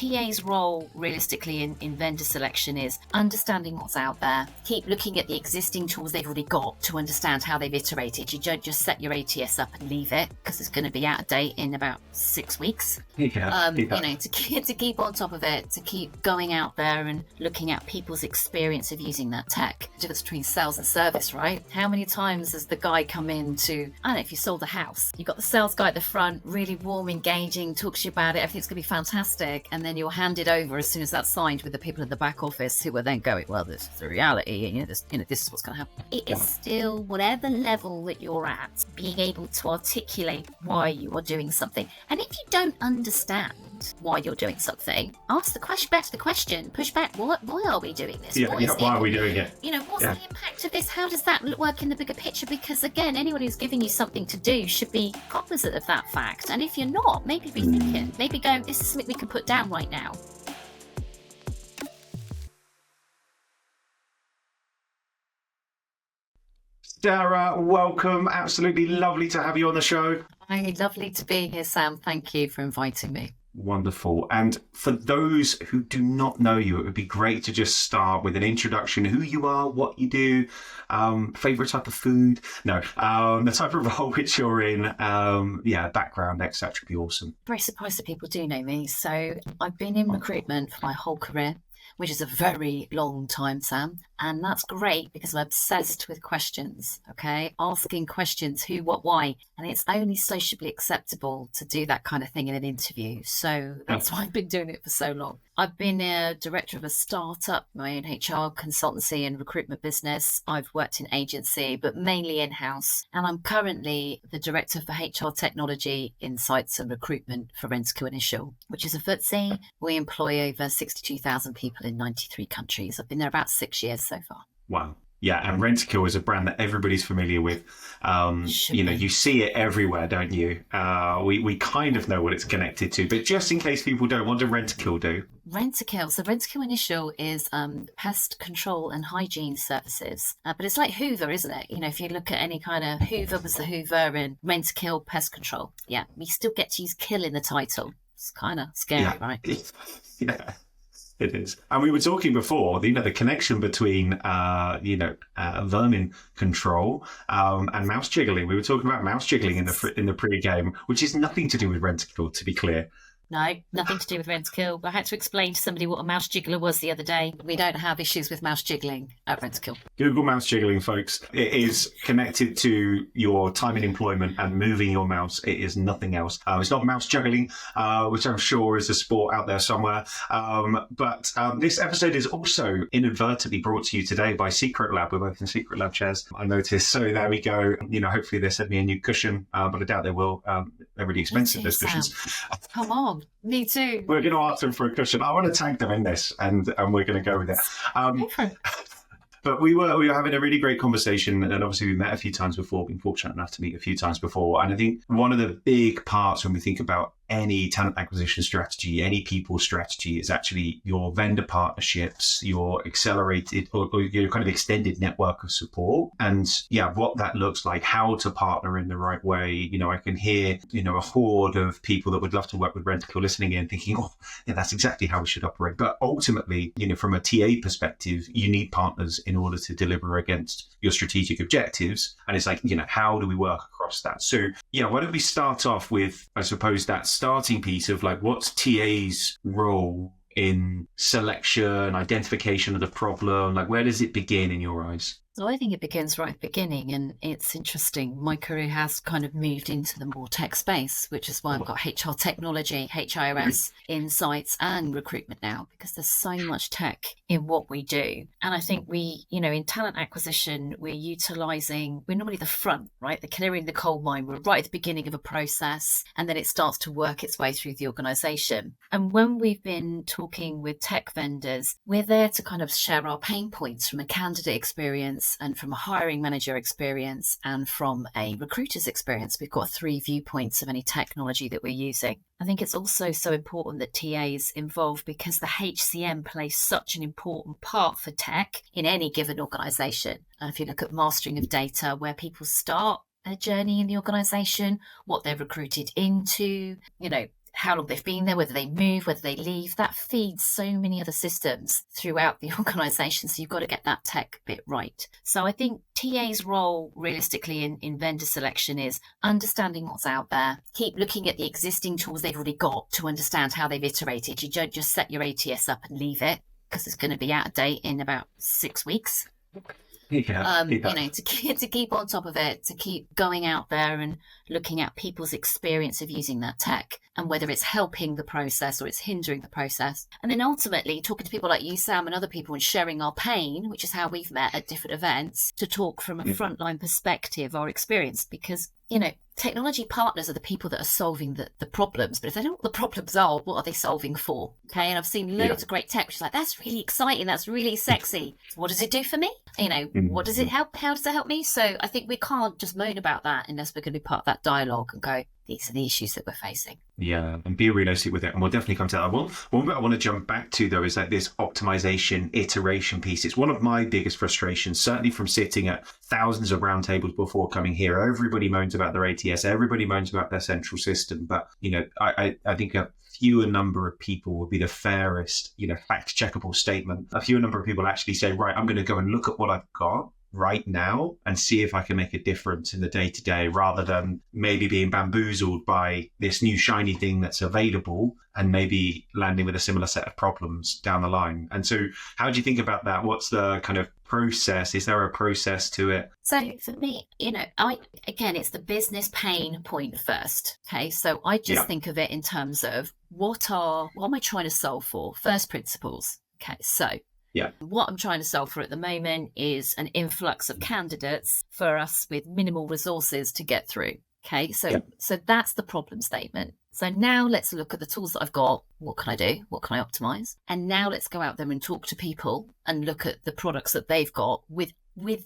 TA's role realistically in vendor selection is understanding what's out there, keep looking at the existing tools they've already got to understand how they've iterated. You don't just set your ATS up and leave it because it's going to be out of date in about 6 weeks. You know, to keep on top of it, to keep going out there and looking at people's experience of using that tech. The difference between sales and service, right? How many times has the guy come in to, I don't know, if you sold a house, you've got the sales guy at the front, really warm, engaging, talks to you about it, everything's going to be fantastic, and then you're handed over as soon as that's signed with the people in the back office who are then going, well, this is the reality, and this is what's going to happen. It is still, whatever level that you're at, being able to articulate why you are doing something. And if you don't understand why you're doing something, ask the question, back to the question, push back. Why are we doing this? Why are we doing it? You know, what's the impact of this? How does that work in the bigger picture? Because again, anyone who's giving you something to do should be cognizant of that fact. And if you're not, maybe be thinking, maybe go, this is something we can put down right now. Sarah, welcome. Absolutely lovely to have you on the show. Hi, lovely to be here, Sam. Thank you for inviting me. Wonderful. And for those who do not know you, it would be great to just start with an introduction, who you are, what you do, favorite type of food, the type of role which you're in, background, etc. would be awesome. Very surprised that people do know me. So I've been in recruitment for my whole career, which is a very long time, Sam. And that's great because I'm obsessed with questions, okay? Asking questions, who, what, why. And it's only sociably acceptable to do that kind of thing in an interview. So that's why I've been doing it for so long. I've been a director of a startup, my own HR consultancy and recruitment business. I've worked in agency, but mainly in-house. And I'm currently the director for HR technology, insights and recruitment for Rentokil Initial, which is a FTSE. We employ over 62,000 people in 93 countries. I've been there about 6 years so far. Wow. Yeah, and Rentokil is a brand that everybody's familiar with. You see it everywhere, don't you? We kind of know what it's connected to, but just in case people don't, what does Rentokil do? So Rentokil Initial is pest control and hygiene services, but it's like Hoover, isn't it? You know, if you look at any kind of Hoover was the Hoover and Rentokil pest control. Yeah, we still get to use kill in the title. It's kind of scary, right? Yeah. It is. And we were talking before, the connection between, vermin control and mouse jiggling. We were talking about mouse jiggling in the pre-game, which is nothing to do with Rentokil, to be clear. No, nothing to do with Rentokil. I had to explain to somebody what a mouse jiggler was the other day. We don't have issues with mouse jiggling at Rentokil. Google mouse jiggling, folks. It is connected to your time in employment and moving your mouse. It is nothing else. It's not mouse juggling, which I'm sure is a sport out there somewhere. But this episode is also inadvertently brought to you today by Secret Lab. We're both in Secret Lab chairs, I noticed. So there we go. Hopefully they sent me a new cushion, but I doubt they will. They're really expensive, those cushions. Come on. Me too. We're going to ask them for a cushion. I want to tag them in this, and we're going to go with it. But we were having a really great conversation, and obviously we met a few times before, been fortunate enough to meet a few times before. And I think one of the big parts when we think about any talent acquisition strategy, any people strategy, is actually your vendor partnerships, your accelerated or your kind of extended network of support, and what that looks like, how to partner in the right way. I can hear a horde of people that would love to work with Rentokil listening in, thinking, that's exactly how we should operate. But ultimately, from a TA perspective, you need partners in order to deliver against your strategic objectives. And it's like, how do we work across that? So why don't we start off with, I suppose, that starting piece of like, what's TA's role in selection, identification of the problem? Like, where does it begin in your eyes? So I think it begins right at the beginning, and it's interesting. My career has kind of moved into the more tech space, which is why I've got HR technology, HRS, insights, and recruitment now, because there's so much tech in what we do. And I think we, in talent acquisition, we're normally the front, right? The canary in the coal mine. We're right at the beginning of a process, and then it starts to work its way through the organization. And when we've been talking with tech vendors, we're there to kind of share our pain points from a candidate experience, and from a hiring manager experience, and from a recruiter's experience. We've got 3 viewpoints of any technology that we're using. I think it's also so important that TA is involved because the HCM plays such an important part for tech in any given organisation. If you look at mastering of data, where people start their journey in the organisation, what they're recruited into, how long they've been there, whether they move, whether they leave. That feeds so many other systems throughout the organisation. So you've got to get that tech bit right. So I think TA's role realistically in vendor selection is understanding what's out there, keep looking at the existing tools they've already got to understand how they've iterated. You don't just set your ATS up and leave it, because it's going to be out of date in about 6 weeks. To keep on top of it, to keep going out there and looking at people's experience of using that tech and whether it's helping the process or it's hindering the process. And then ultimately talking to people like you, Sam, and other people and sharing our pain, which is how we've met at different events, to talk from a frontline perspective, our experience, because, technology partners are the people that are solving the problems. But if they don't know what the problems are, what are they solving for? Okay. And I've seen loads of great tech, which is like, that's really exciting. That's really sexy. What does it do for me? What does it help? How does it help me? So I think we can't just moan about that unless we're going to be part of that dialogue and go, these are the issues that we're facing. Yeah, and be realistic with it. And we'll definitely come to that. One bit I want to jump back to, though, is like this optimization iteration piece. It's one of my biggest frustrations, certainly from sitting at thousands of roundtables before coming here. Everybody moans about their ATS. Everybody moans about their central system. But, I think a fewer number of people would be the fairest, fact checkable statement. A fewer number of people actually say, right, I'm going to go and look at what I've got right now and see if I can make a difference in the day-to-day, rather than maybe being bamboozled by this new shiny thing that's available and maybe landing with a similar set of problems down the line. And so how do you think about that? What's the kind of process? Is there a process to it? So for me, it's the business pain point first. Okay. So I just think of it in terms of what am I trying to solve for? First principles. Okay. So what I'm trying to solve for at the moment is an influx of candidates for us with minimal resources to get through. Okay, so that's the problem statement. So now let's look at the tools that I've got. What can I do? What can I optimize? And now let's go out there and talk to people and look at the products that they've got with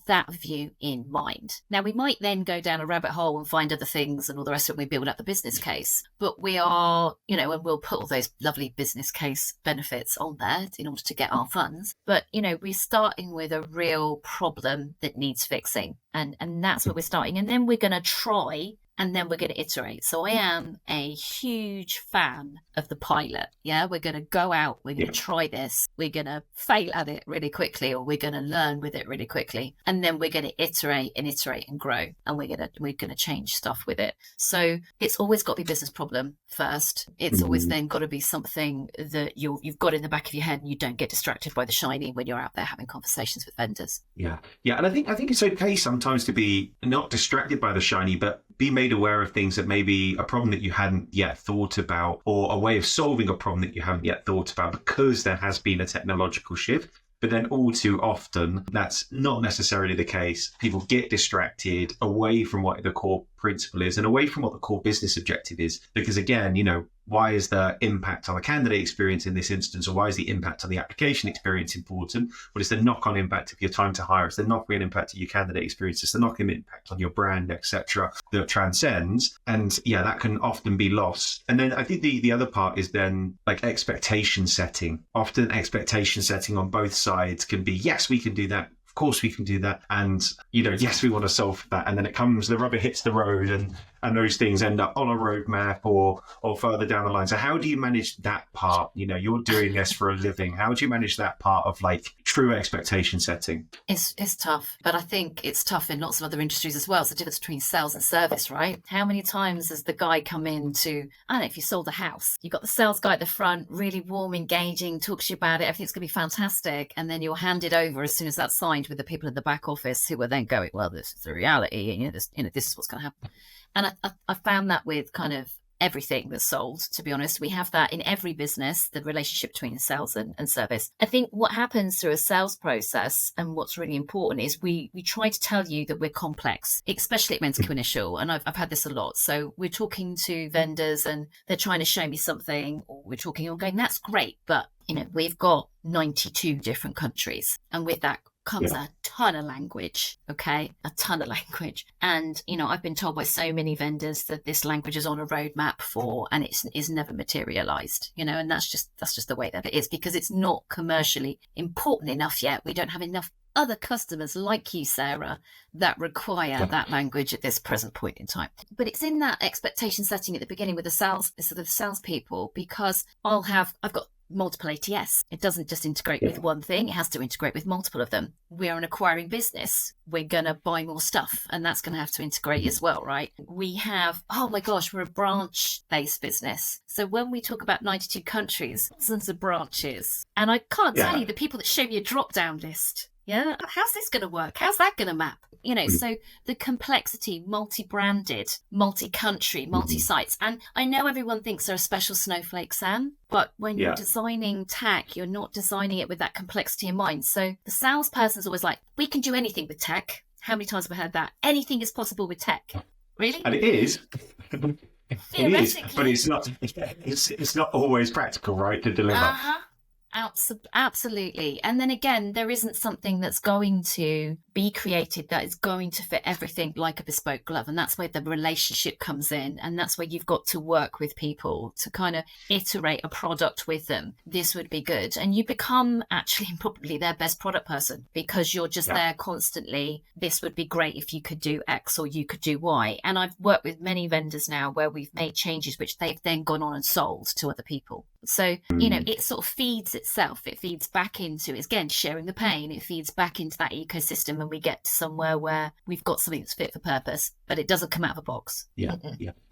that view in mind. Now, we might then go down a rabbit hole and find other things and all the rest of it. We build up the business case, but we are, and we'll put all those lovely business case benefits on there in order to get our funds. But, we're starting with a real problem that needs fixing. And that's where we're starting. And then we're going to try, and then we're going to iterate. So I am a huge fan of the pilot. Yeah, we're going to go out, we're going to try this, we're going to fail at it really quickly, or we're going to learn with it really quickly, and then we're going to iterate and grow, and we're going to change stuff with it. So it's always got to be business problem first. It's always then got to be something that you've got in the back of your head, and you don't get distracted by the shiny when you're out there having conversations with vendors. Yeah, and I think it's okay sometimes to be not distracted by the shiny, but be made aware of things that may be a problem that you hadn't yet thought about, or a way of solving a problem that you haven't yet thought about, because there has been a technological shift. But then all too often, that's not necessarily the case. People get distracted away from what the core principle is and away from what the core business objective is. Because again, why is the impact on the candidate experience in this instance, or why is the impact on the application experience important? What is the knock-on impact of your time to hire? It's the knock-on impact of your candidate experience. It's the knock-on impact on your brand, etc., that transcends. And that can often be lost. And then I think the other part is then like expectation setting. Often expectation setting on both sides can be, yes, we can do that. Of course we can do that. And, yes, we want to solve that. And then the rubber hits the road, and those things end up on a roadmap or further down the line. So how do you manage that part? You're doing this for a living. How do you manage that part of like true expectation setting? It's tough, but I think it's tough in lots of other industries as well. It's the difference between sales and service, right? How many times has the guy come in to, I don't know, if you sold a house, you've got the sales guy at the front, really warm, engaging, talks to you about it, everything's going to be fantastic. And then you're handed over as soon as that's signed with the people in the back office who are then going, well, this is the reality, and this is what's going to happen. And I found that with kind of everything that's sold, to be honest. We have that in every business, the relationship between sales and service. I think what happens through a sales process, and what's really important, is we try to tell you that we're complex, especially at Mental Initial. And I've had this a lot. So we're talking to vendors and they're trying to show me something, or we're talking and going, that's great, but we've got 92 different countries. And with that comes a ton of language, okay? A ton of language. And, I've been told by so many vendors that this language is on a roadmap for, and it is never materialized, and that's just the way that it is, because it's not commercially important enough yet. We don't have enough other customers like you, Sarah, that require that language at this present point in time. But it's in that expectation setting at the beginning with the salespeople, because I've got multiple ATS. It doesn't just integrate with one thing, it has to integrate with multiple of them. We're an acquiring business. We're going to buy more stuff, and that's going to have to integrate as well, right? We have, oh my gosh, we're a branch-based business. So when we talk about 92 countries, dozens of branches, and I can't tell you the people that show me a drop-down list. Yeah, how's this going to work? How's that going to map? So the complexity, multi-branded, multi-country, multi-sites. And I know everyone thinks they're a special snowflake, Sam, but when you're designing tech, you're not designing it with that complexity in mind. So the salesperson's always like, we can do anything with tech. How many times have I heard that? Anything is possible with tech. Really? And it is. It is, but it's not. It's not always practical, right, to deliver. Absolutely. And then again, there isn't something that's going to be created that is going to fit everything like a bespoke glove. And that's where the relationship comes in. And that's where you've got to work with people to kind of iterate a product with them. This would be good. And you become actually probably their best product person, because you're just there constantly. This would be great if you could do X or you could do Y. And I've worked with many vendors now where we've made changes which they've then gone on and sold to other people. So, it sort of feeds itself. It feeds back into, again, sharing the pain. It feeds back into that ecosystem, and we get to somewhere where we've got something that's fit for purpose, but it doesn't come out of a box. Yeah.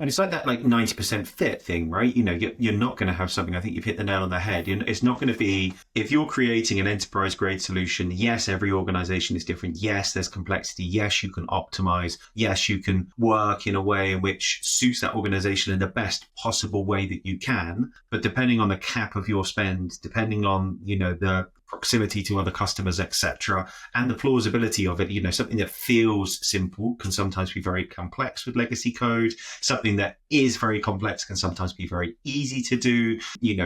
And it's like that 90% fit thing, right? You're not going to have something, I think you've hit the nail on the head. It's not going to be, if you're creating an enterprise grade solution, yes, every organization is different. Yes, there's complexity. Yes, you can optimize. Yes, you can work in a way in which suits that organization in the best possible way that you can. But depending on the cap of your spend, depending on, the proximity to other customers, etc., and the plausibility of it, something that feels simple can sometimes be very complex with legacy code. Something that is very complex can sometimes be very easy to do,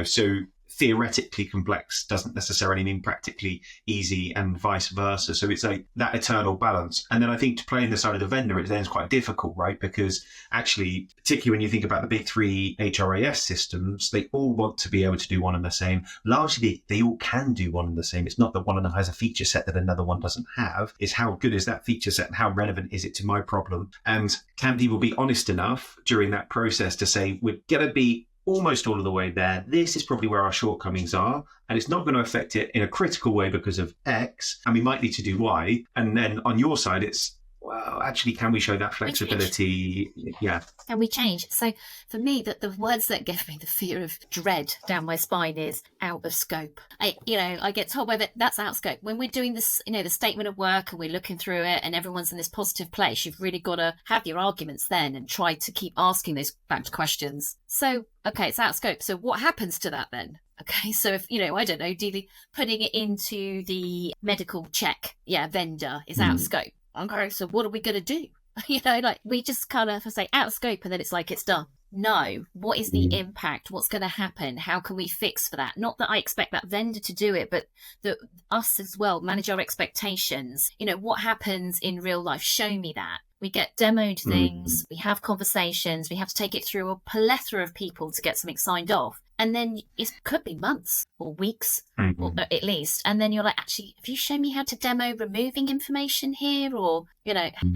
so theoretically complex doesn't necessarily mean practically easy, and vice versa. So it's like that eternal balance. And then I think to play in the side of the vendor, it then is quite difficult, right? Because actually, particularly when you think about the big three HRIS systems, they all want to be able to do one and the same. Largely, they all can do one and the same. It's not that one of them has a feature set that another one doesn't have. It's how good is that feature set and how relevant is it to my problem? And can people be honest enough during that process to say, we're going to be almost all of the way there. This is probably where our shortcomings are, and it's not going to affect it in a critical way because of X, and we might need to do Y. And then on your side, it's, well, actually, can we show that flexibility? Yeah. Can we change? So for me, the words that give me the fear of dread down my spine is out of scope. I get told by that's out of scope. When we're doing this, the statement of work and we're looking through it and everyone's in this positive place, you've really got to have your arguments then and try to keep asking those back questions. So, okay, it's out of scope. So what happens to that then? Okay, so if, I don't know, putting it into the medical check, vendor is out of scope. Okay, so what are we going to do? We just kind of say out of scope and then it's like it's done. No, what is the impact? What's going to happen? How can we fix for that? Not that I expect that vendor to do it, but that us as well, manage our expectations. What happens in real life? Show me that. We get demoed things, we have conversations, we have to take it through a plethora of people to get something signed off. And then it could be months or weeks, or at least. And then you're like, actually, have you shown me how to demo removing information here? Or,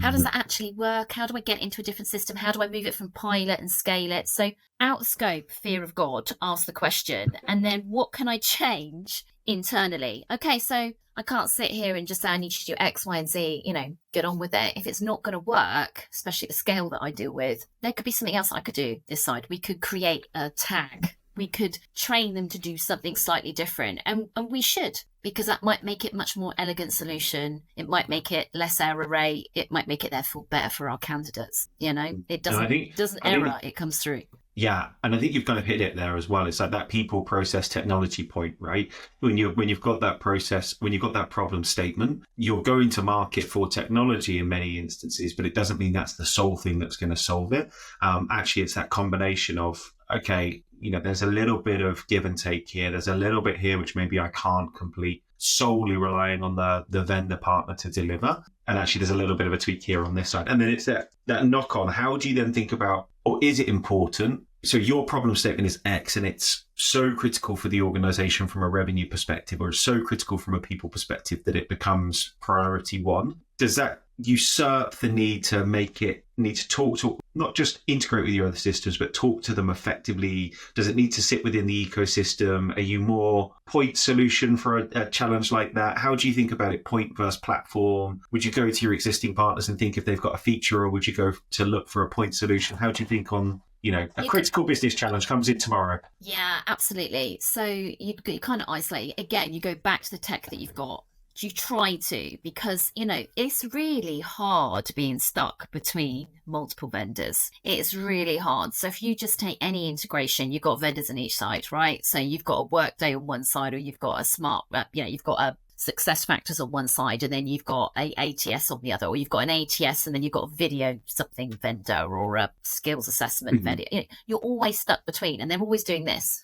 how does that actually work? How do I get into a different system? How do I move it from pilot and scale it? So out of scope, fear of God, ask the question. And then what can I change internally? Okay, so I can't sit here and just say I need you to do X, Y, and Z, get on with it. If it's not going to work, especially the scale that I deal with, there could be something else I could do this side. We could create a tag. We could train them to do something slightly different. And we should, because that might make it much more elegant solution. It might make it less error rate. It might make it therefore better for our candidates. It doesn't error, it comes through. Yeah, and I think you've kind of hit it there as well. It's like that people, process, technology point, right? When you've got that process, when you've got that problem statement, you're going to market for technology in many instances, but it doesn't mean that's the sole thing that's going to solve it. Actually, it's that combination of, okay, there's a little bit of give and take here. There's a little bit here which maybe I can't complete, solely relying on the vendor partner to deliver. And actually, there's a little bit of a tweak here on this side. And then it's that knock on. How do you then think about, or is it important So your problem statement is X, and it's so critical for the organization from a revenue perspective, or so critical from a people perspective, that it becomes priority one. Does that usurp the need to talk to, not just integrate with your other systems, but talk to them effectively? Does it need to sit within the ecosystem? Are you more point solution for a challenge like that? How do you think about it, point versus platform? Would you go to your existing partners and think if they've got a feature, or would you go to look for a point solution? How do you think on, a critical business challenge comes in tomorrow? Yeah, absolutely. So you kind of isolate. Again, you go back to the tech that you've got. You try to, because, it's really hard being stuck between multiple vendors. It's really hard. So if you just take any integration, you've got vendors on each side, right? So you've got a Workday on one side, or you've got a smart, you've got a Success Factors on one side, and then you've got a ATS on the other, or you've got an ATS and then you've got a video something vendor, or a skills assessment vendor. You're always stuck between, and they're always doing this.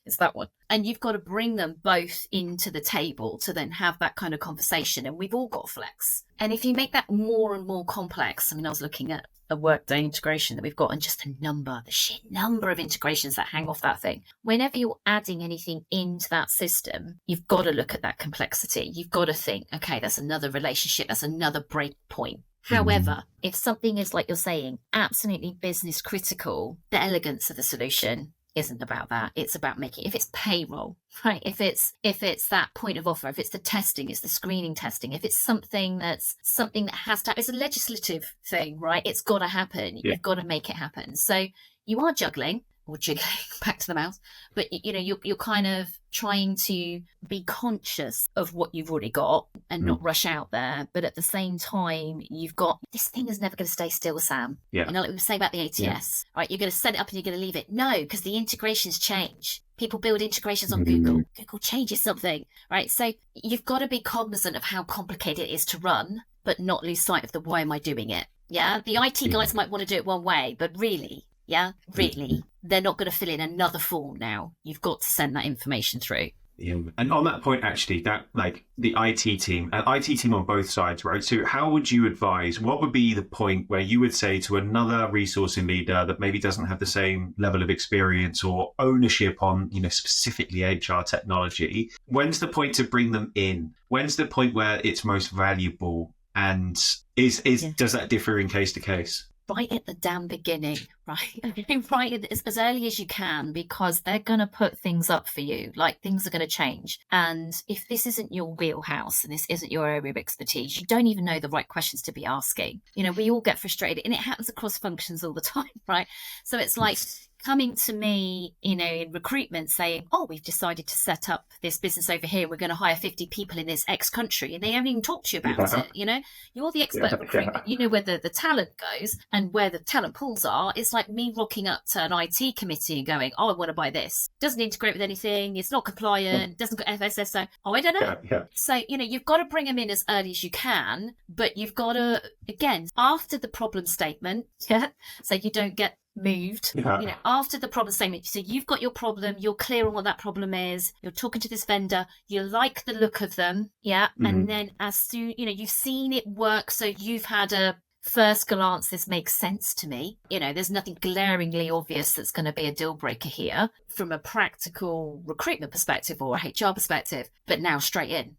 It's that one. And you've got to bring them both into the table to then have that kind of conversation. And we've all got flex. And if you make that more and more complex, I was looking at a Workday integration that we've got, and just the sheer number of integrations that hang off that thing. Whenever you're adding anything into that system, you've got to look at that complexity. You've got to think, okay, that's another relationship. That's another break point. However, if something is, like you're saying, absolutely business critical, the elegance of the solution isn't about that. It's about making, if it's payroll, right? If it's that point of offer, if it's the testing, it's the screening testing, if it's something that has to, it's a legislative thing, right? It's got to happen. Yeah. You've got to make it happen. So you are juggling, or jiggling, back to the mouse, but you're kind of trying to be conscious of what you've already got and not rush out there. But at the same time, you've got, this thing is never going to stay still, Sam. Yeah. Like we were saying about the ATS, right? You're going to set it up and you're going to leave it. No, because the integrations change. People build integrations on Google. Google changes something, right? So you've got to be cognizant of how complicated it is to run, but not lose sight of the why am I doing it? Yeah. The IT guys might want to do it one way, but really, they're not going to fill in another form now. You've got to send that information through. Yeah. And on that point, actually, that like the IT team on both sides, right? So how would you advise, what would be the point where you would say to another resourcing leader that maybe doesn't have the same level of experience or ownership on, specifically HR technology, when's the point to bring them in? When's the point where it's most valuable? And does that differ in case to case? Right at the damn beginning, right? Right as early as you can, because they're going to put things up for you. Like, things are going to change. And if this isn't your wheelhouse and this isn't your area of expertise, you don't even know the right questions to be asking. We all get frustrated, and it happens across functions all the time, right? So it's like coming to me, in recruitment saying, oh, we've decided to set up this business over here. We're going to hire 50 people in this X country. And they haven't even talked to you about it. You're the expert in recruitment. You know where the talent goes and where the talent pools are. It's like me rocking up to an IT committee and going, oh, I want to buy this. Doesn't integrate with anything. It's not compliant. Doesn't got FSSO. Oh, I don't know. Yeah. So, you've got to bring them in as early as you can, but you've got to, again, after the problem statement, so you don't get moved, after the problem statement. So you've got your problem, you're clear on what that problem is, you're talking to this vendor, you like the look of them, and then as soon, you've seen it work, so you've had a first glance, this makes sense to me. There's nothing glaringly obvious that's going to be a deal breaker here from a practical recruitment perspective or a HR perspective, but now straight in,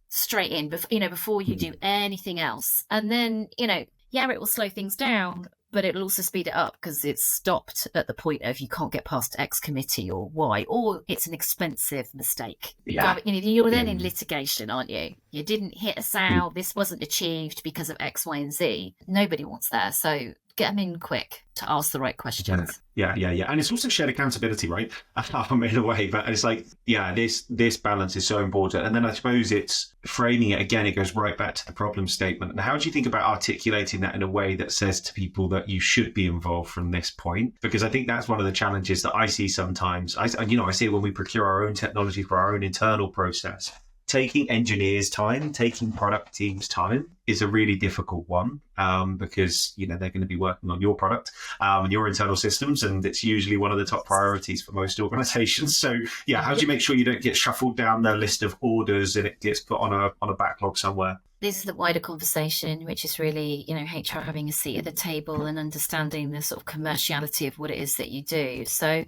before you do anything else. And then, it will slow things down, but it'll also speed it up because it's stopped at the point of you can't get past X committee or Y, or it's an expensive mistake. Yeah. You're then in litigation, aren't you? You didn't hit a sale. This wasn't achieved because of X, Y, and Z. Nobody wants that. So get them in quick to ask the right questions. Yeah. And it's also shared accountability, right? In a way, but it's like, this balance is so important. And then I suppose it's framing it again, it goes right back to the problem statement. And how do you think about articulating that in a way that says to people that you should be involved from this point? Because I think that's one of the challenges that I see sometimes. I see it when we procure our own technology for our own internal process. Taking engineers' time, taking product teams' time is a really difficult one because, they're going to be working on your product and your internal systems, and it's usually one of the top priorities for most organizations. So, how do you make sure you don't get shuffled down the list of orders and it gets put on a backlog somewhere? This is the wider conversation, which is really, HR having a seat at the table and understanding the sort of commerciality of what it is that you do. So,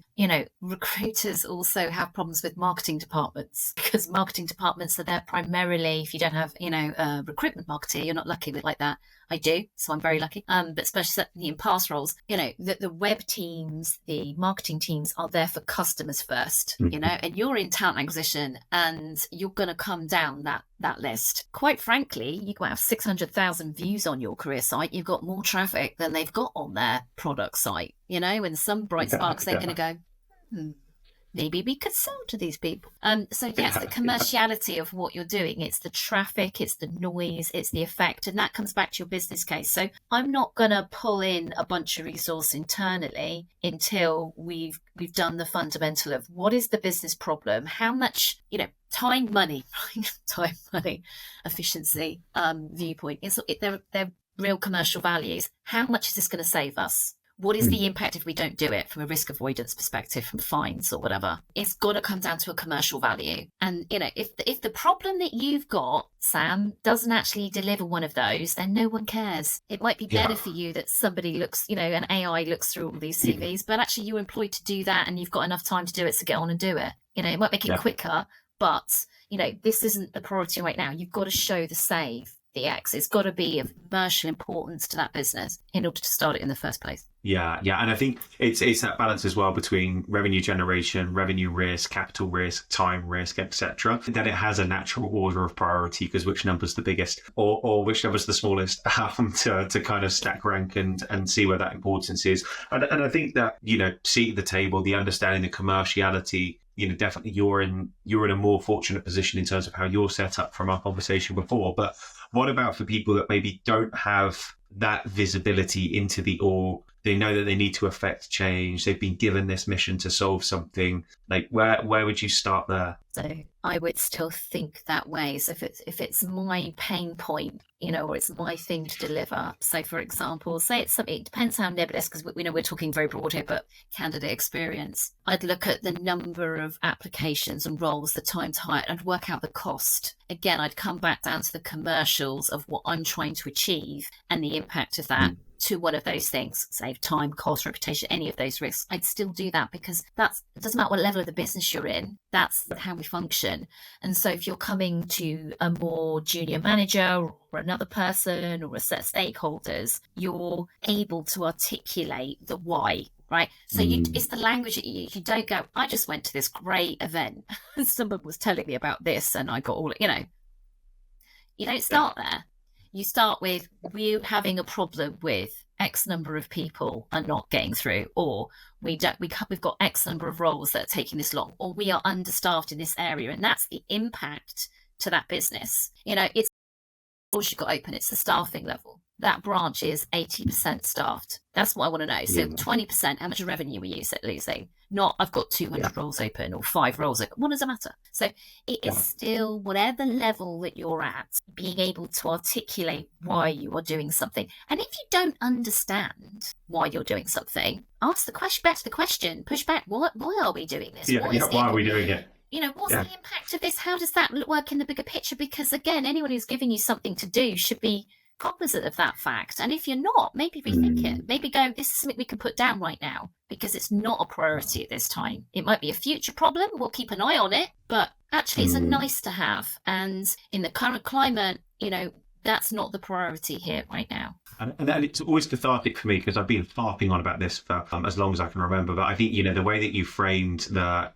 recruiters also have problems with marketing departments because marketing departments are there primarily, if you don't have, a recruitment marketer, you're not lucky with like that. I do, so I'm very lucky. But especially in past roles, the web teams, the marketing teams are there for customers first, and you're in talent acquisition and you're going to come down that list. Quite frankly, you might have 600,000 views on your career site. You've got more traffic than they've got on their product site, and some bright sparks, they're going to go, maybe we could sell to these people. So yes, the commerciality of what you're doing, it's the traffic, it's the noise, it's the effect, and that comes back to your business case. So I'm not going to pull in a bunch of resource internally until we've done the fundamental of what is the business problem, how much, time, money, efficiency, viewpoint. They're real commercial values. How much is this going to save us? What is the impact if we don't do it from a risk avoidance perspective, from fines or whatever? It's got to come down to a commercial value. And, if the problem that you've got, Sam, doesn't actually deliver one of those, then no one cares. It might be better for you that somebody looks, an AI looks through all these CVs, but actually you're employed to do that and you've got enough time to do it, so get on and do it. It might make it quicker, but, this isn't the priority right now. You've got to show the save. The X. It's got to be of commercial importance to that business in order to start it in the first place. Yeah. And I think it's that balance as well between revenue generation, revenue risk, capital risk, time risk, etc. That it has a natural order of priority, because which number's the biggest or which number's the smallest, to kind of stack rank and see where that importance is. And I think that, seat at the table, the understanding the commerciality, definitely you're in a more fortunate position in terms of how you're set up from our conversation before. But what about for people that maybe don't have that visibility into the org? They know that they need to affect change. They've been given this mission to solve something. Like, where would you start there? So I would still think that way. So if it's my pain point, or it's my thing to deliver. So for example, say it's something, it depends how nebulous, because we know we're talking very broad here, but candidate experience. I'd look at the number of applications and roles, the time to hire, and work out the cost. Again, I'd come back down to the commercials of what I'm trying to achieve and the impact of that. To one of those things, save time, cost, reputation, any of those risks, I'd still do that, because it doesn't matter what level of the business you're in, that's how we function. And so if you're coming to a more junior manager or another person or a set of stakeholders, you're able to articulate the why. Right. So it's the language that you use. You don't go, I just went to this great event and someone was telling me about this and I got all, you don't start there. You start with, we're having a problem with X number of people are not getting through, or we've got X number of roles that are taking this long, or we are understaffed in this area. And that's the impact to that business. It's what you've got open. It's the staffing level. That branch is 80% staffed. That's what I want to know. So 20%, how much revenue are you losing? Not, I've got 200 roles open or 5 roles open. What does it matter? So it is still, whatever level that you're at, being able to articulate why you are doing something. And if you don't understand why you're doing something, ask the question, back to the question, push back. Why are we doing this? Why are we doing it? What's the impact of this? How does that work in the bigger picture? Because again, anyone who's giving you something to do should be cognizant of that fact. And if you're not, maybe rethink it. Maybe go, this is something we can put down right now because it's not a priority at this time. It might be a future problem. We'll keep an eye on it, but actually it's a nice to have. And in the current climate, that's not the priority here right now. And it's always cathartic for me, because I've been harping on about this for as long as I can remember. But I think, the way that you framed the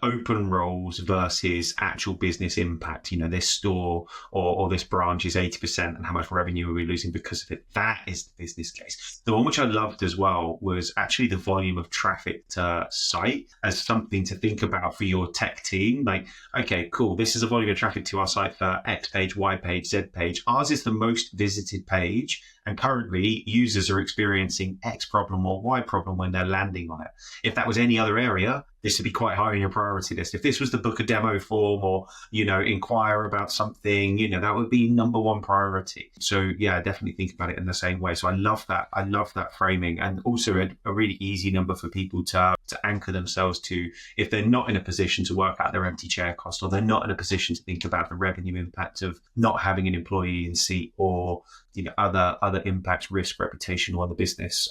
open roles versus actual business impact, this store or this branch is 80% and how much revenue are we losing because of it? That is the business case. The one which I loved as well was actually the volume of traffic to site as something to think about for your tech team. Like, okay, cool. This is a volume of traffic to our site for X page, Y page, Z page. Ours is the most visited page. And currently, users are experiencing X problem or Y problem when they're landing on it. If that was any other area, this would be quite high on your priority list. If this was to book a demo form or, inquire about something, that would be number one priority. So yeah, definitely think about it in the same way. So I love that. I love that framing, and also a really easy number for people to anchor themselves to if they're not in a position to work out their empty chair cost, or they're not in a position to think about the revenue impact of not having an employee in seat, or other impacts, risk, reputation on the business.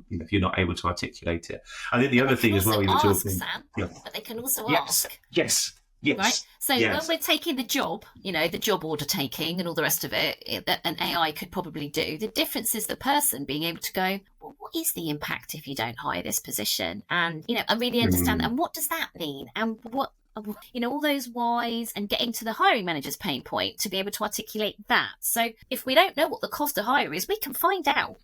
If you're not able to articulate it, I think the other thing as well. You were talking, Sam, yeah. But they can also Yes. ask. Yes. Yes. Right. So yes. when we're taking the job, the job order taking and all the rest of it, that an AI could probably do. The difference is the person being able to go, well, what is the impact if you don't hire this position? And, I really understand. And what does that mean? And what, all those whys, and getting to the hiring manager's pain point to be able to articulate that. So if we don't know what the cost of hire is, we can find out.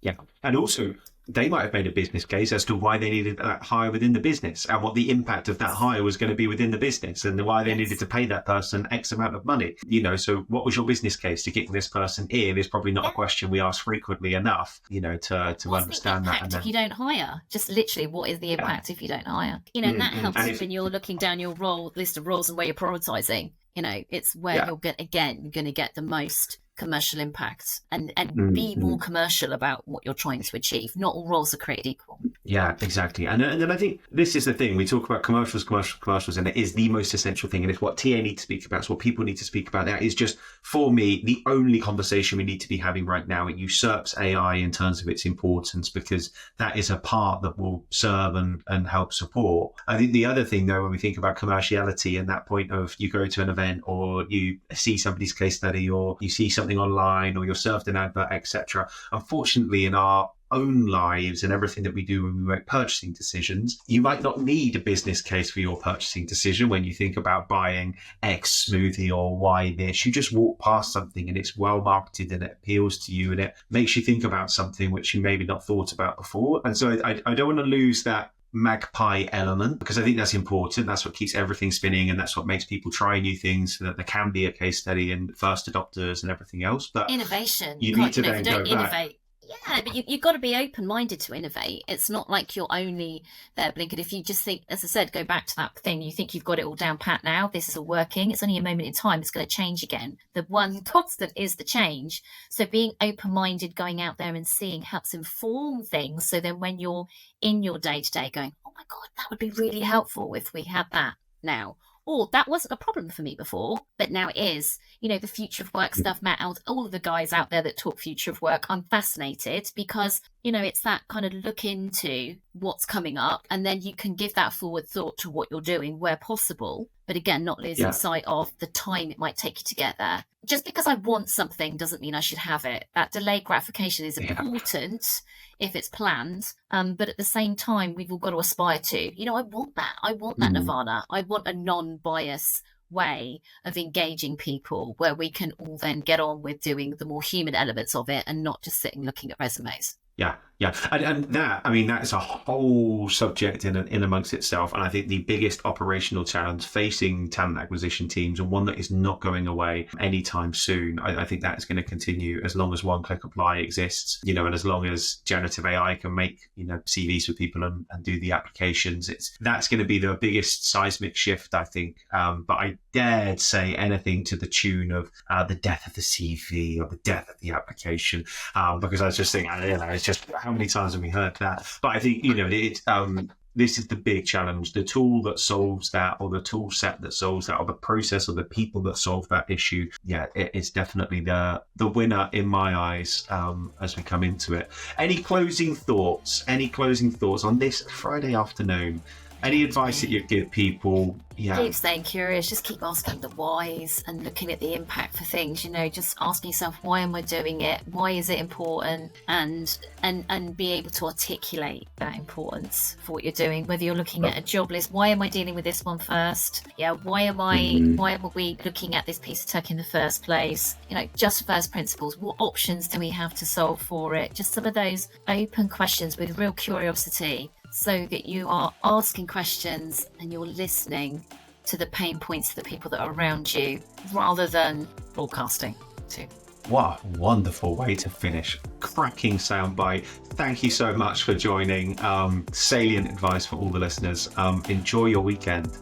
Yeah. And also, they might have made a business case as to why they needed that hire within the business, and what the impact of that hire was going to be within the business, and why they needed to pay that person X amount of money. So what was your business case to get this person in is probably not a question we ask frequently enough, to understand that. And if you don't hire, just literally, what is the impact if you don't hire? And that helps when you're looking down your list of roles and where you're prioritizing. It's where you're going to get the most commercial impact, and be more commercial about what you're trying to achieve. Not all roles are created equal. Yeah, exactly. And then I think this is the thing. We talk about commercials, and it is the most essential thing. And it's what TA need to speak about. It's what people need to speak about. That is just, for me, the only conversation we need to be having right now. It usurps AI in terms of its importance, because that is a part that will serve and help support. I think the other thing, though, when we think about commerciality and that point of you go to an event, or you see somebody's case study, or you see something online, or you're served an advert, etc. Unfortunately, in our own lives and everything that we do when we make purchasing decisions, you might not need a business case for your purchasing decision when you think about buying X smoothie or Y this. You just walk past something and it's well marketed and it appeals to you and it makes you think about something which you maybe not thought about before. And so I don't want to lose that magpie element, because I think that's important. That's what keeps everything spinning, and that's what makes people try new things, so that there can be a case study and first adopters and everything else. But innovation, you need to then go innovate. back. Yeah, but you've got to be open-minded to innovate. It's not like you're only there blinking. If you just think, as I said, go back to that thing, you think you've got it all down pat now, this is all working, it's only a moment in time, it's going to change again. The one constant is the change. So being open-minded, going out there and seeing helps inform things. So then when you're in your day-to-day going, oh my God, that would be really helpful if we had that now. Or that wasn't a problem for me before, but now it is. The future of work stuff, Matt, all of the guys out there that talk future of work, I'm fascinated, because, it's that kind of look into what's coming up, and then you can give that forward thought to what you're doing where possible. But again, not losing sight of the time it might take you to get there. Just because I want something doesn't mean I should have it. That delayed gratification is important if it's planned. But at the same time, we've all got to aspire to, I want that. I want that nirvana. I want a non-bias way of engaging people where we can all then get on with doing the more human elements of it and not just sitting looking at resumes. Yeah. And that is a whole subject in amongst itself. And I think the biggest operational challenge facing talent acquisition teams, and one that is not going away anytime soon, I think that is going to continue as long as one-click apply exists, and as long as generative AI can make, CVs for people and do the applications. That's going to be the biggest seismic shift, I think. But I dared say anything to the tune of the death of the CV or the death of the application, because I was just thinking, it's just, how many times have we heard that? But I think, this is the big challenge. The tool that solves that, or the tool set that solves that, or the process or the people that solve that issue, it is definitely the winner in my eyes as we come into it. Any closing thoughts on this Friday afternoon? Any advice that you'd give people? Keep staying curious, just keep asking the whys and looking at the impact for things, just asking yourself, why am I doing it? Why is it important? And be able to articulate that importance for what you're doing, whether you're looking at a job list, why am I dealing with this one first? Why am we looking at this piece of tech in the first place? Just first principles, what options do we have to solve for it? Just some of those open questions with real curiosity, so that you are asking questions and you're listening to the pain points of the people that are around you, rather than broadcasting to. What a wonderful way to finish. Cracking soundbite. Thank you so much for joining. Salient advice for all the listeners. Enjoy your weekend.